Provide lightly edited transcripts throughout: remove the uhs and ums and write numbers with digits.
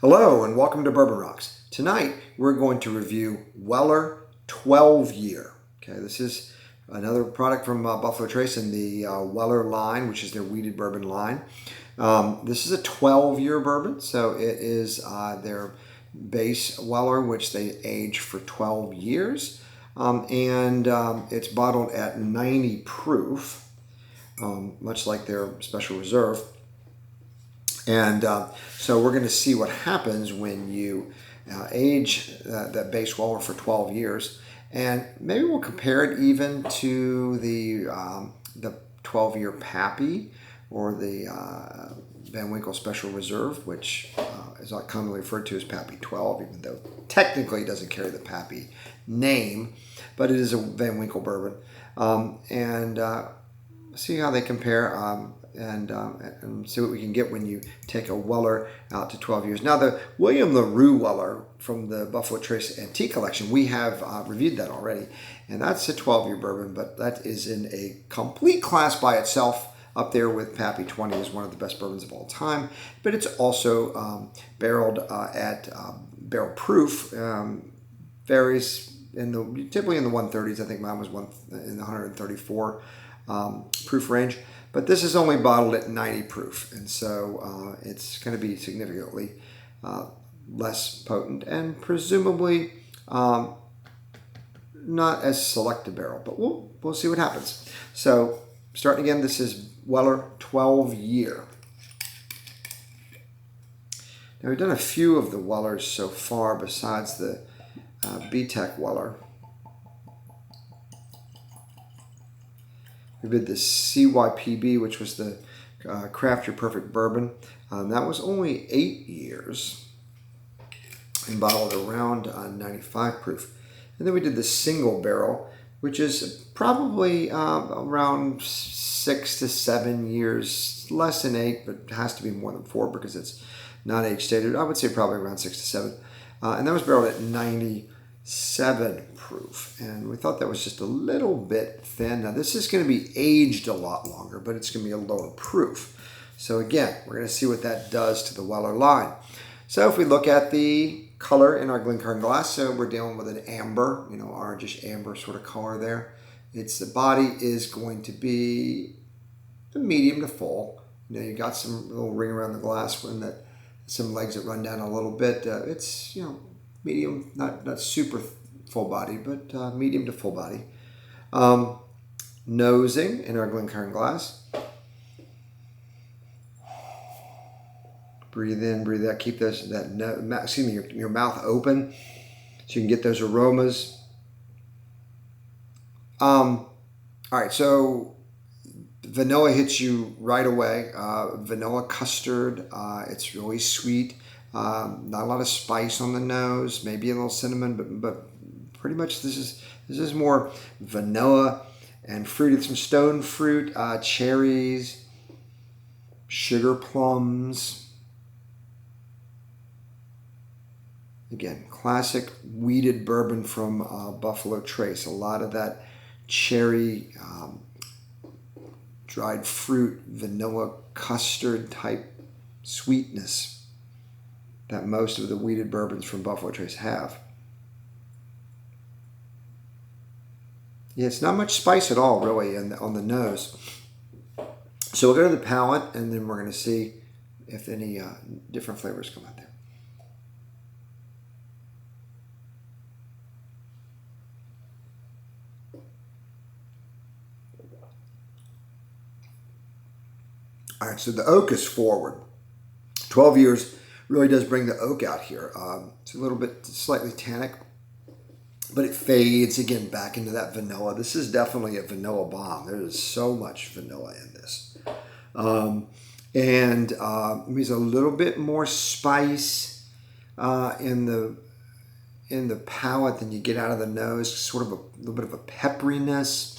Hello and welcome to Bourbon Rocks. Tonight we're going to review Weller 12 Year. Okay, this is another product from Buffalo Trace in the Weller line, which is their wheated bourbon line. This is a 12-year bourbon, so it is their base Weller, which they age for 12 years. It's bottled at 90 proof, much like their Special Reserve. And so we're going to see what happens when you age that base Weller for 12 years. And maybe we'll compare it even to the 12-year Pappy or the Van Winkle Special Reserve, which is not commonly referred to as Pappy 12, even though technically it doesn't carry the Pappy name, but it is a Van Winkle bourbon. See how they compare. And see what we can get when you take a Weller out to 12 years. Now, the William LaRue Weller from the Buffalo Trace Antique Collection, we have reviewed that already, and that's a 12-year bourbon, but that is in a complete class by itself, up there with Pappy 20 is one of the best bourbons of all time, but it's also barreled at barrel proof, varies typically in the 130s. I think mine was in the 134 proof range. But this is only bottled at 90 proof, and so it's going to be significantly less potent and presumably not as select a barrel. But we'll see what happens. So starting again, this is Weller 12 Year. Now we've done a few of the Wellers so far besides the BTEC Weller. We did the CYPB, which was the Craft Your Perfect Bourbon. That was only 8 years and bottled around 95 proof. And then we did the single barrel, which is probably around 6 to 7 years, less than 8, but has to be more than 4 because it's not age stated. I would say probably around 6 to 7. And that was barreled at 97 proof, and we thought that was just a little bit thin. Now this is going to be aged a lot longer, but it's going to be a lower proof. So again, we're going to see what that does to the Weller line. So if we look at the color in our Glencairn glass, so we're dealing with an amber, orangish amber sort of color there. The body is going to be a medium to full. You got some little ring around the glass when some legs that run down a little bit. It's medium, not super full body, but medium to full body. Nosing in our Glencairn glass. Breathe in, breathe out. Keep your mouth open so you can get those aromas. All right, so vanilla hits you right away. Vanilla custard. It's really sweet. Not a lot of spice on the nose, maybe a little cinnamon, but pretty much this is more vanilla and fruited. Some stone fruit, cherries, sugar plums. Again, classic wheated bourbon from Buffalo Trace. A lot of that cherry, dried fruit, vanilla custard type sweetness that most of the wheated bourbons from Buffalo Trace have. Yeah, it's not much spice at all, really, on the nose. So we'll go to the palate, and then we're going to see if any different flavors come out there. All right, so the oak is forward. 12 years really does bring the oak out here. It's a little bit slightly tannic, but it fades again back into that vanilla. This is definitely a vanilla bomb. There is so much vanilla in this. There's a little bit more spice in the palate than you get out of the nose. Sort of a little bit of a pepperiness.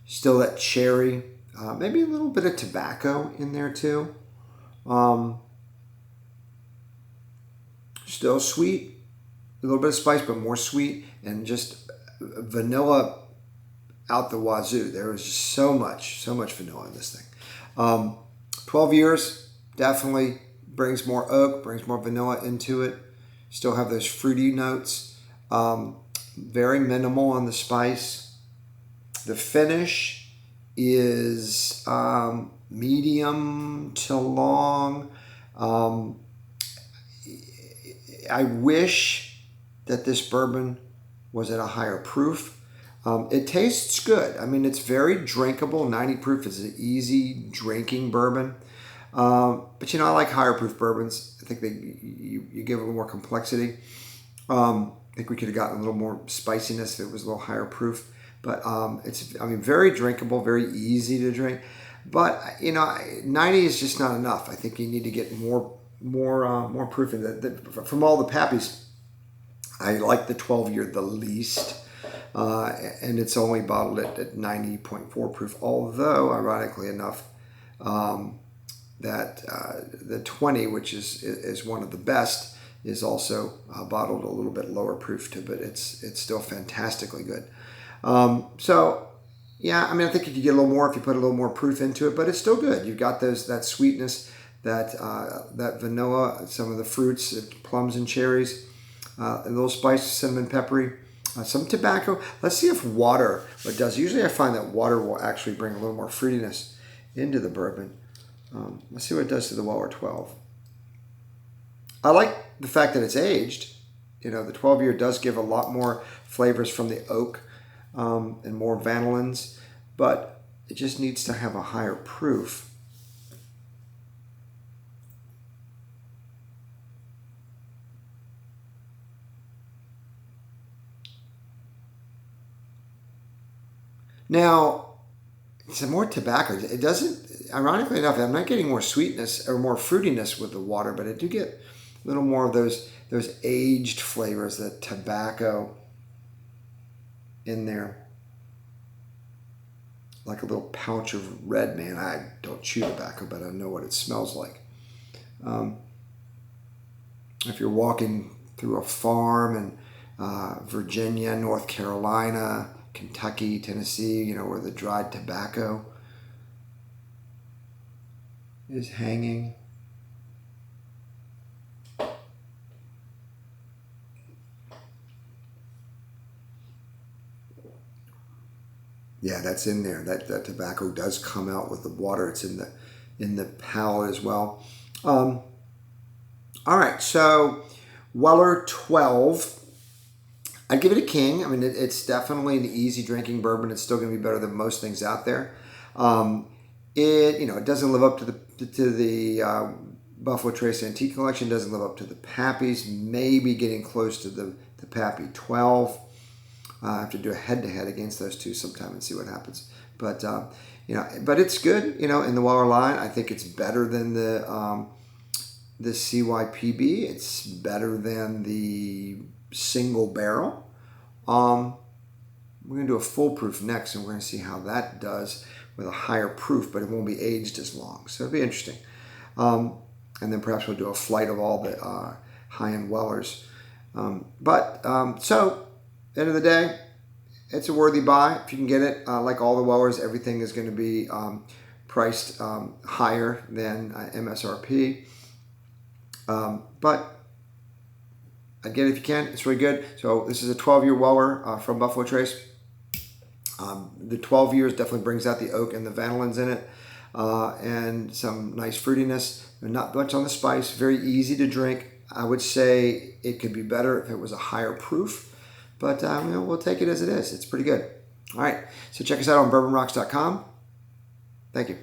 Still that cherry. Maybe a little bit of tobacco in there too. Still sweet, a little bit of spice, but more sweet, and just vanilla out the wazoo. There was just so much vanilla in this thing. 12 years, definitely brings more oak, brings more vanilla into it. Still have those fruity notes. Very minimal on the spice. The finish is medium to long. I wish that this bourbon was at a higher proof. It tastes good. I mean, it's very drinkable. 90 proof is an easy drinking bourbon. But I like higher proof bourbons. I think you give a little more complexity. I think we could have gotten a little more spiciness if it was a little higher proof. But it's very drinkable, very easy to drink. But 90 is just not enough. I think you need to get more proof in that. From all the Pappies, I like the 12-year the least. And it's only bottled at 90.4 proof. Although, ironically enough, that the 20, which is one of the best, is also bottled a little bit lower proof too, but it's still fantastically good. So yeah, I think you could get a little more if you put a little more proof into it, but it's still good. You've got that sweetness, that vanilla, some of the fruits, plums and cherries, a little spice, cinnamon, peppery, some tobacco. Let's see if water what does. Usually I find that water will actually bring a little more fruitiness into the bourbon. Let's see what it does to the Weller 12. I like the fact that it's aged. The 12-year does give a lot more flavors from the oak and more vanillins, but it just needs to have a higher proof. Now, some more tobacco. It doesn't, ironically enough, I'm not getting more sweetness or more fruitiness with the water, but I do get a little more of those aged flavors, that tobacco in there. Like a little pouch of red, man. I don't chew tobacco, but I know what it smells like. If you're walking through a farm in Virginia, North Carolina, Kentucky, Tennessee, where the dried tobacco is hanging. Yeah, that's in there. That tobacco does come out with the water. It's in the palate as well. All right, so Weller 12. I'd give it a king. It's definitely an easy drinking bourbon. It's still going to be better than most things out there. It doesn't live up to the Buffalo Trace Antique Collection. Doesn't live up to the Pappies. Maybe getting close to the Pappy 12. I have to do a head-to-head against those two sometime and see what happens. But but it's good. In the Weller line, I think it's better than the CYPB. It's better than the single barrel. We're going to do a full proof next, and we're going to see how that does with a higher proof, but it won't be aged as long. So it'll be interesting. And then perhaps we'll do a flight of all the high-end Wellers. So, end of the day, it's a worthy buy if you can get it. Like all the Wellers, everything is going to be priced higher than MSRP. But I'd get it if you can. It's really good. So this is a 12-year Weller from Buffalo Trace. The 12 years definitely brings out the oak and the vanillins in it, and some nice fruitiness. Not much on the spice. Very easy to drink. I would say it could be better if it was a higher proof, but we'll take it as it is. It's pretty good. All right. So check us out on bourbonrocks.com. Thank you.